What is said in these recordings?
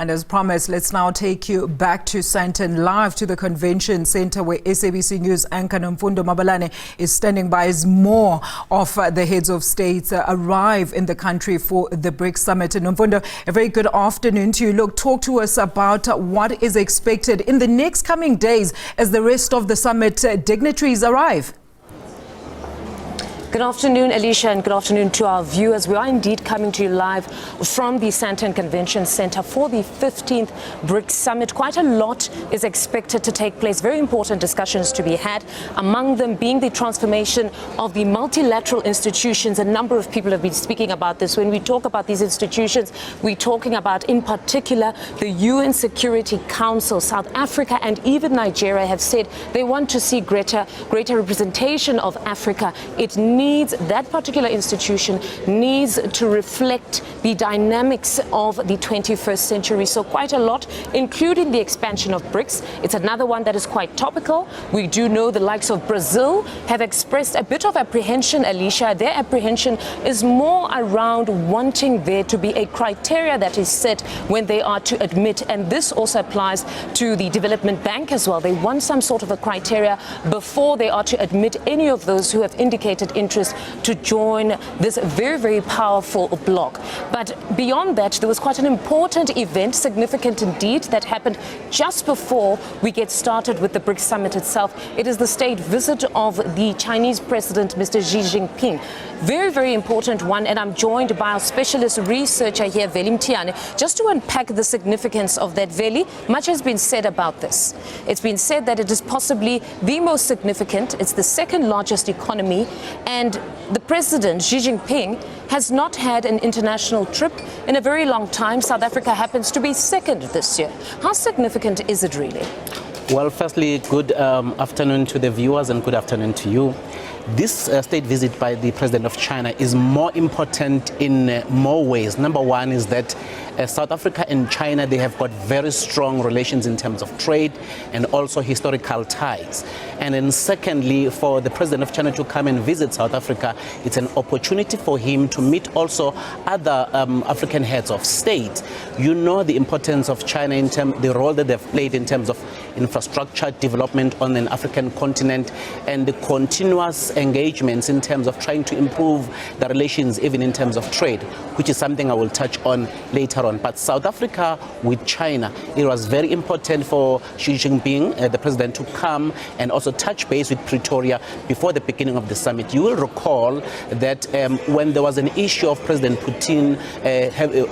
And as promised, let's now take you back to Sandton, live to the Convention Centre, where SABC News anchor Nomfundo Mabalane is standing by as more of the heads of states arrive in the country for the BRICS Summit. And Nomfundo, a very good afternoon to you. Look, talk to us about what is expected in the next coming days as the rest of the summit dignitaries arrive. Good afternoon, Alicia, and good afternoon to our viewers. We are indeed coming to you live from the Sandton Convention Centre for the 15th BRICS Summit. Quite a lot is expected to take place, very important discussions to be had, among them being the transformation of the multilateral institutions. A number of people have been speaking about this. When we talk about these institutions, we're talking about, in particular, the UN Security Council. South Africa and even Nigeria have said they want to see greater representation of Africa. It needs, that particular institution needs to reflect the dynamics of the 21st century. So quite a lot, including the expansion of BRICS. It's another one that is quite topical. We do know the likes of Brazil have expressed a bit of apprehension, Alicia. Their apprehension is more around wanting there to be a criteria that is set when they are to admit. And this also applies to the Development Bank as well. They want some sort of a criteria before they are to admit any of those who have indicated interest to join this very, very powerful bloc. But beyond that, there was quite an important event, significant indeed, that happened just before we get started with the BRICS Summit itself. It is the state visit of the Chinese President, Mr. Xi Jinping. Very, very important one, and I'm joined by our specialist researcher here, Veli Mthiyane, just to unpack the significance of that. Veli, much has been said about this. It's been said that it is possibly the most significant. It's the second largest economy, and the President, Xi Jinping, has not had an international trip in a very long time. South Africa happens to be second this year. How significant is it really? Well, firstly, good afternoon to the viewers and good afternoon to you. This state visit by the President of China is more important in more ways. Number one is that South Africa and China, they have got very strong relations in terms of trade and also historical ties. And then secondly, for the President of China to come and visit South Africa, it's an opportunity for him to meet also other African heads of state. You know the importance of China in terms, the role that they've played in terms of infrastructure development on an African continent and the continuous engagements in terms of trying to improve the relations even in terms of trade, which is something I will touch on later on. But South Africa with China, it was very important for Xi Jinping, the president, to come and also touch base with Pretoria before the beginning of the summit. You will recall that when there was an issue of President Putin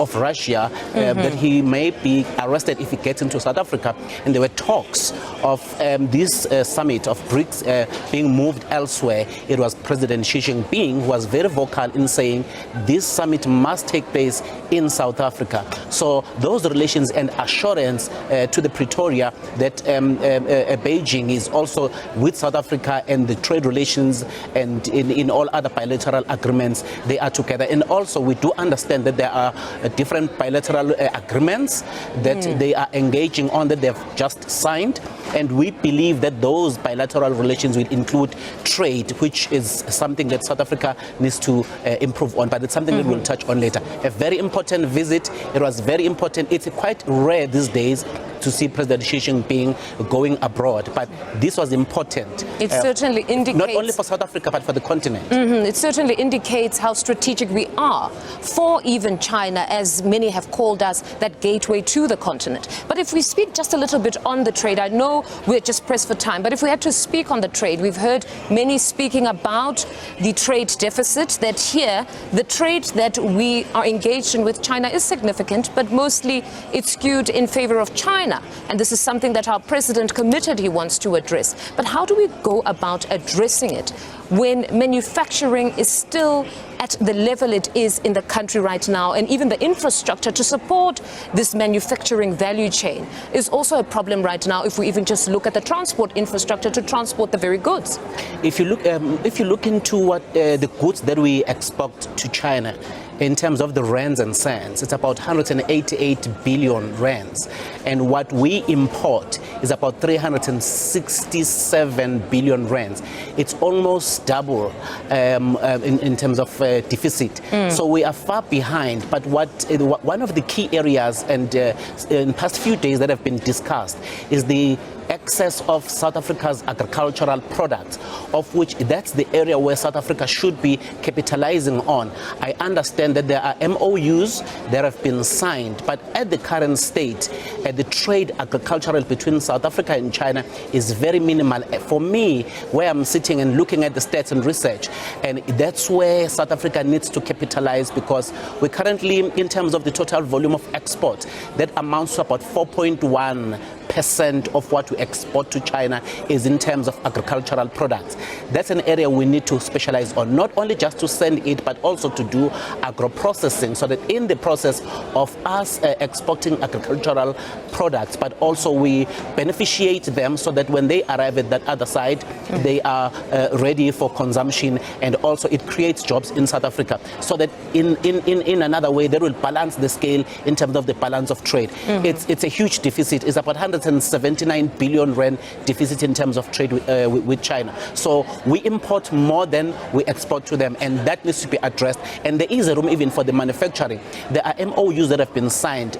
of Russia, that he may be arrested if he gets into South Africa, and there were talks of this summit of BRICS being moved elsewhere. It was President Xi Jinping who was very vocal in saying this summit must take place in South Africa. So those relations and assurance to the Pretoria that Beijing is also with South Africa and the trade relations and in all other bilateral agreements, they are together. And also we do understand that there are different bilateral agreements that they are engaging on that they've just signed. And we believe that those bilateral relations will include trade, which is something that South Africa needs to improve on. But it's something that we'll touch on later. A very important visit. It was very important. It's quite rare these days to see President Xi Jinping going abroad, but this was important. It certainly indicates, not only for South Africa, but for the continent. It certainly indicates how strategic we are for even China, as many have called us that gateway to the continent. But if we speak just a little bit on the trade, I know we're just pressed for time, but if we had to speak on the trade, we've heard many speaking about the trade deficit, that here, the trade that we are engaged in with China is significant, but mostly it's skewed in favor of China. And this is something that our president committed he wants to address. But how do we go about addressing it when manufacturing is still at the level it is in the country right now, and even the infrastructure to support this manufacturing value chain is also a problem right now, if we even just look at the transport infrastructure to transport the very goods? If you look into what the goods that we export to China, in terms of the rands and cents, it's about 188 billion rands. And what we import is about 367 billion rands. It's almost double in terms of deficit. So we are far behind. But one of the key areas and in past few days that have been discussed is the excess of South Africa's agricultural products, of which that's the area where South Africa should be capitalizing on. I understand that there are MOUs that have been signed, but at the current state, the trade agricultural between South Africa and China is very minimal. For me, where I'm sitting and looking at the stats and research, and that's where South Africa needs to capitalize, because we currently, in terms of the total volume of export, that amounts to about 4.1% of what we export to China is in terms of agricultural products. That's an area we need to specialize on, not only just to send it, but also to do agro-processing, so that in the process of us exporting agricultural products, but also we beneficiate them so that when they arrive at that other side, they are ready for consumption, and also it creates jobs in South Africa, so that in another way, they will balance the scale in terms of the balance of trade. It's a huge deficit. It's about 179 billion rand deficit in terms of trade with China. So we import more than we export to them, and that needs to be addressed. And there is a room even for the manufacturing. There are MOUs that have been signed.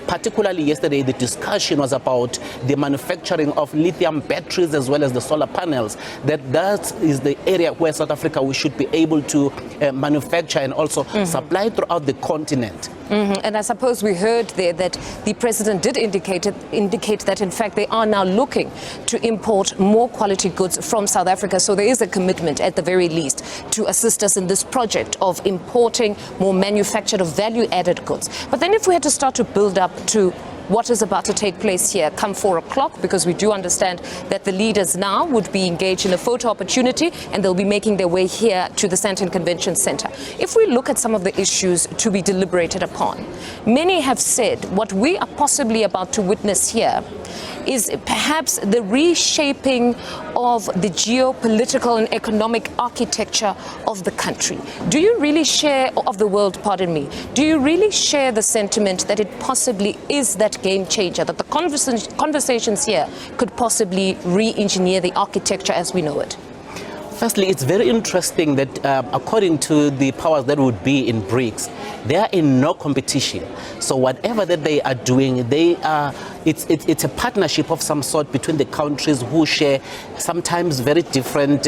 Particularly yesterday, the discussion was about the manufacturing of lithium batteries as well as the solar panels. That is the area where South Africa we should be able to manufacture and also supply throughout the continent. And I suppose we heard there that the president did indicate that in fact they are now looking to import more quality goods from South Africa. So there is a commitment at the very least to assist us in this project of importing more manufactured or value-added goods. But then if we had to start to build up to what is about to take place here come 4 o'clock, because we do understand that the leaders now would be engaged in a photo opportunity and they'll be making their way here to the Sandton Convention Centre. If we look at some of the issues to be deliberated upon, many have said what we are possibly about to witness here is perhaps the reshaping of the geopolitical and economic architecture of the country. Do you really share, of the world, pardon me, do you really share the sentiment that it possibly is that game changer, that the conversations here could possibly re-engineer the architecture as we know it? Firstly, it's very interesting that according to the powers that would be in BRICS, they are in no competition. So whatever that they are doing, it's a partnership of some sort between the countries who share sometimes very different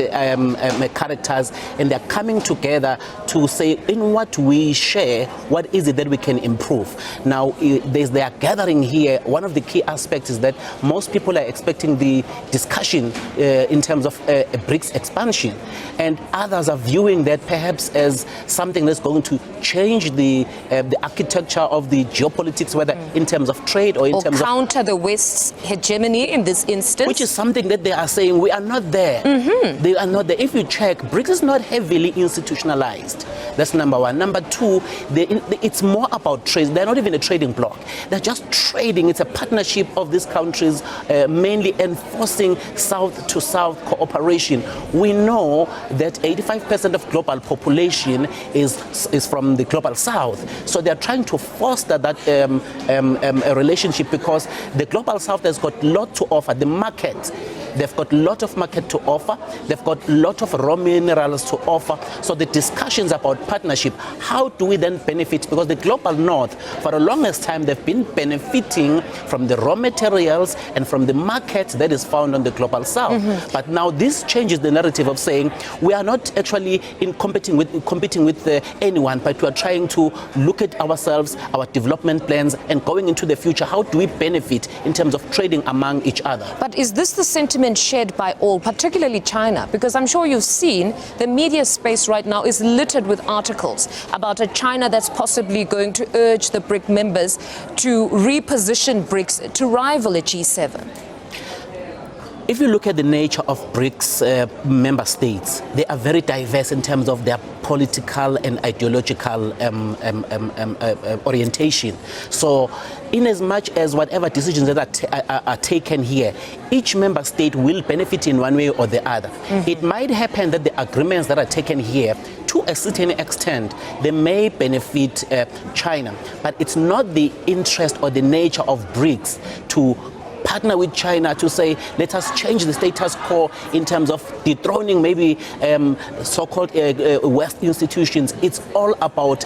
characters, and they're coming together to say, in what we share, what is it that we can improve? Now, they are gathering here. One of the key aspects is that most people are expecting the discussion in terms of a BRICS expansion, and others are viewing that perhaps as something that's going to change the architecture of the geopolitics, whether in terms of trade or in terms of counter the West's hegemony in this instance, which is something that they are saying we are not there. They are not there. If you check, BRICS is not heavily institutionalized. That's number one. Number two, it's more about trade. They're not even a trading bloc. They're just trading. It's a partnership of these countries, mainly enforcing South-to-South cooperation. We know that 85% of global population is from the global South. So they're trying to foster that a relationship, because the global South has got a lot to offer. The market, they've got a lot of market to offer. They've got a lot of raw minerals to offer. So the discussions about partnership, how do we then benefit? Because the global North, for the longest time, they've been benefiting from the raw materials and from the market that is found on the global South. But now this changes the narrative of saying we are not actually competing with anyone, but we are trying to look at ourselves, our development plans, and going into the future, how do we benefit in terms of trading among each other? But is this the sentiment shared by all, particularly China? Because I'm sure you've seen the media space right now is littered with articles about a China that's possibly going to urge the BRIC members to reposition BRICS to rival a G7. If you look at the nature of BRICS member states, they are very diverse in terms of their political and ideological orientation. So in as much as whatever decisions that are taken here, each member state will benefit in one way or the other. It might happen that the agreements that are taken here, 2 to a certain extent, they may benefit China, but it's not the interest or the nature of BRICS to partner with China to say, let us change the status quo in terms of dethroning maybe so-called West institutions. It's all about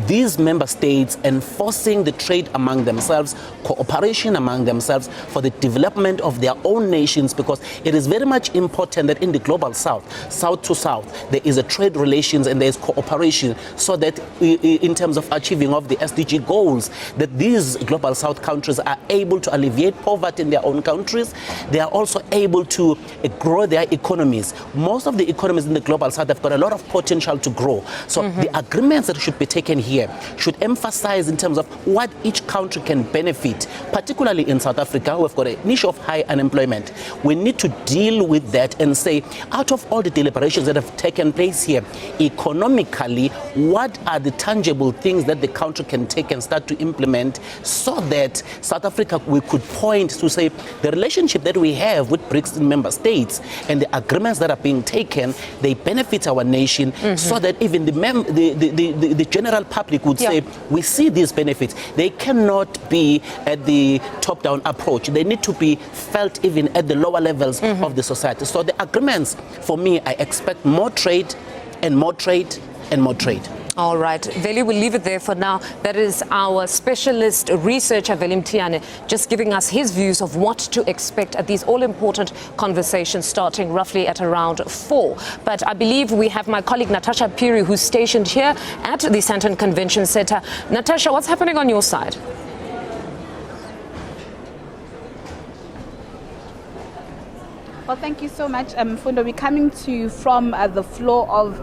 these member states enforcing the trade among themselves, cooperation among themselves for the development of their own nations, because it is very much important that in the global south, south to south, there is a trade relations and there is cooperation, so that in terms of achieving of the SDG goals, that these global south countries are able to alleviate poverty in their own countries. They are also able to grow their economies. Most of the economies in the global south have got a lot of potential to grow. So the agreements that should be taken here should emphasize in terms of what each country can benefit, particularly in South Africa. We've got an issue of high unemployment. We need to deal with that and say, out of all the deliberations that have taken place here, economically, what are the tangible things that the country can take and start to implement, so that South Africa, we could point to say the relationship that we have with BRICS member states and the agreements that are being taken, they benefit our nation, so that even the general public would say, we see these benefits. They cannot be at the top-down approach. They need to be felt even at the lower levels of the society. So the agreements, for me, I expect more trade and more trade and more trade. All right, Veli, we'll leave it there for now. That is our specialist researcher, Veli Mthiyane, just giving us his views of what to expect at these all-important conversations starting roughly at around 4. But I believe we have my colleague Natasha Phiri, who's stationed here at the Sandton Convention Centre. Natasha, what's happening on your side? Well, thank you so much, Mthiyane. We're coming to you from the floor of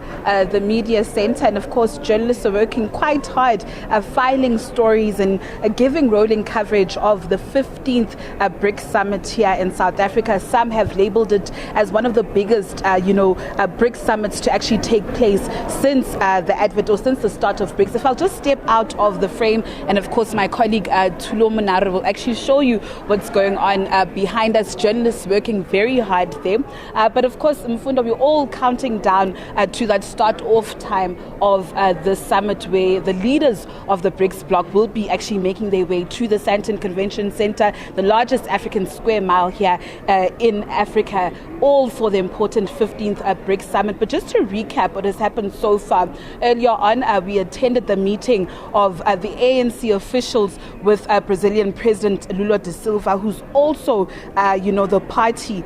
the media center, and of course journalists are working quite hard filing stories and giving rolling coverage of the 15th BRICS Summit here in South Africa. Some have labeled it as one of the biggest BRICS summits to actually take place since the advent, or since the start of BRICS. If I'll just step out of the frame, and of course my colleague Tulo Monaro will actually show you what's going on behind us. Journalists working very hard there. But of course, Mthiyane, we're all counting down to that start-off time of the summit, where the leaders of the BRICS bloc will be actually making their way to the Sandton Convention Centre, the largest African square mile here in Africa, all for the important 15th BRICS Summit. But just to recap what has happened so far, earlier on we attended the meeting of the ANC officials with Brazilian President Lula da Silva, who's also, the party,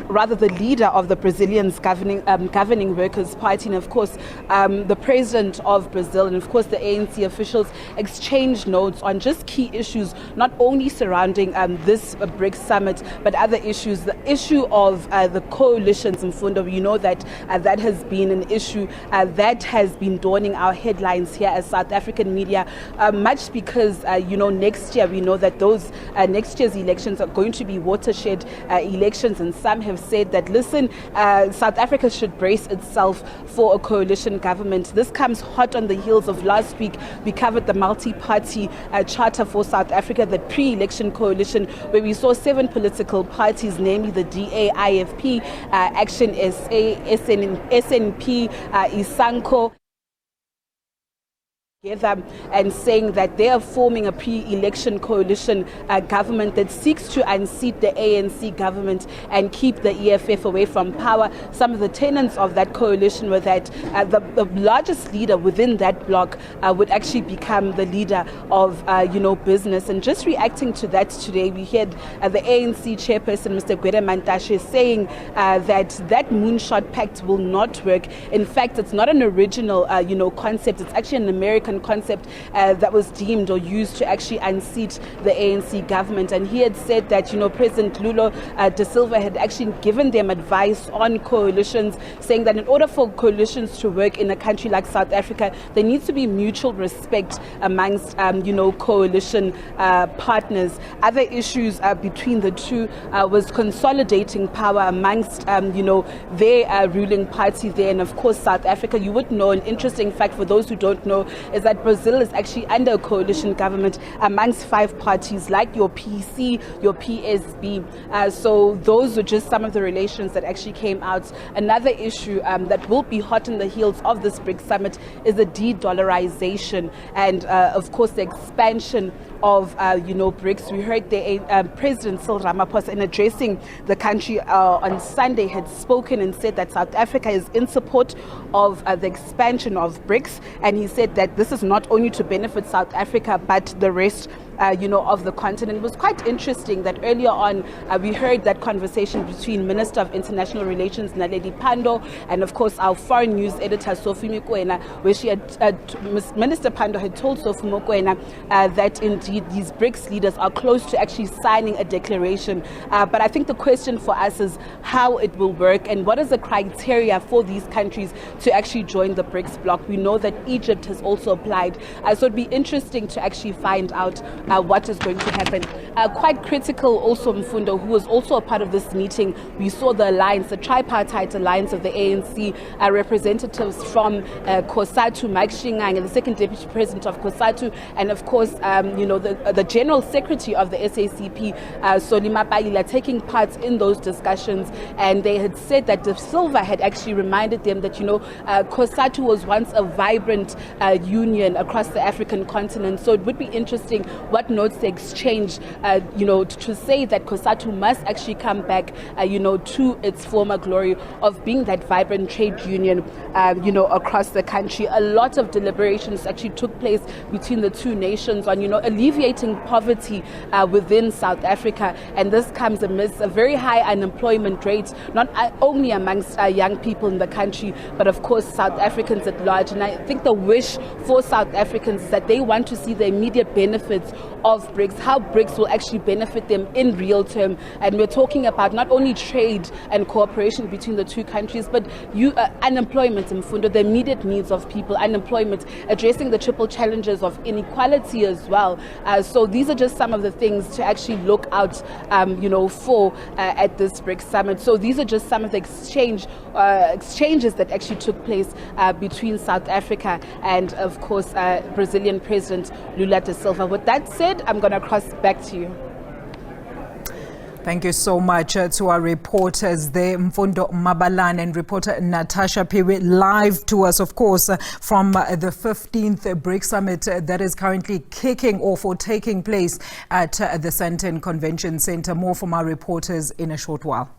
rather the leader of the Brazilian's governing workers' party. And of course, the president of Brazil and of course the ANC officials exchanged notes on just key issues, not only surrounding this BRICS summit, but other issues. The issue of the coalitions, Mthiyane, you know that that has been an issue that has been adorning our headlines here as South African media, much because, next year we know that those next year's elections are going to be watershed elections, and some have said that, listen, South Africa should brace itself for a coalition government. This comes hot on the heels of last week. We covered the multi-party charter for South Africa, the pre-election coalition, where we saw 7 political parties, namely the DA, IFP, Action SA, SNP, ISANCO, and saying that they are forming a pre-election coalition government that seeks to unseat the ANC government and keep the EFF away from power. Some of the tenets of that coalition were that the largest leader within that bloc would actually become the leader of business. And just reacting to that today, we heard the ANC chairperson, Mr. Gwede Mantashe, saying that moonshot pact will not work. In fact, it's not an original concept. It's actually an American concept that was deemed or used to actually unseat the ANC government. And he had said that President Lula da Silva had actually given them advice on coalitions, saying that in order for coalitions to work in a country like South Africa, there needs to be mutual respect amongst coalition partners. Other issues between the two was consolidating power amongst their ruling party there. And of course South Africa, you would know, an interesting fact for those who don't know, is that Brazil is actually under a coalition government amongst 5 parties like your PC, your PSB. So those are just some of the relations that actually came out. Another issue that will be hot on the heels of this BRICS summit is the de-dollarization and, of course, the expansion of, BRICS. We heard the President Cyril Ramaphosa, in addressing the country on Sunday, had spoken and said that South Africa is in support of the expansion of BRICS. And he said that this is not only to benefit South Africa, but the rest of the continent. It was quite interesting that earlier on we heard that conversation between Minister of International Relations Naledi Pandor and of course our foreign news editor Sophie Mokoena, where she had Minister Pandor had told Sophie Mokoena that indeed these BRICS leaders are close to actually signing a declaration. But I think the question for us is how it will work and what is the criteria for these countries to actually join the BRICS bloc. We know that Egypt has also applied, so it'd be interesting to actually find out what is going to happen. Quite critical also, Nomfundo, who was also a part of this meeting. We saw the alliance, the tripartite alliance of the ANC, representatives from COSATU, Mike Shingang, the second deputy president of COSATU, and of course, the general secretary of the SACP, Solima Paila, taking part in those discussions. And they had said that Da Silva had actually reminded them that, COSATU was once a vibrant union across the African continent. So it would be interesting what notes they exchange, to say that COSATU must actually come back, to its former glory of being that vibrant trade union, across the country. A lot of deliberations actually took place between the two nations on, alleviating poverty within South Africa. And this comes amidst a very high unemployment rate, not only amongst young people in the country, but of course South Africans at large. And I think the wish for South Africans is that they want to see the immediate benefits of BRICS, how BRICS will actually benefit them in real term. And we're talking about not only trade and cooperation between the two countries, but unemployment, Nomfundo, the immediate needs of people, unemployment, addressing the triple challenges of inequality as well. So these are just some of the things to actually look out, for at this BRICS summit. So these are just some of the exchanges that actually took place between South Africa and, of course, Brazilian President Lula da Silva. With that said, I'm going to cross back to you. Thank you so much to our reporters there, Nomfundo Mabalane and reporter Natasha Phiri, live to us, of course, from the 15th BRICS Summit that is currently kicking off or taking place at the Sandton Convention Centre. More from our reporters in a short while.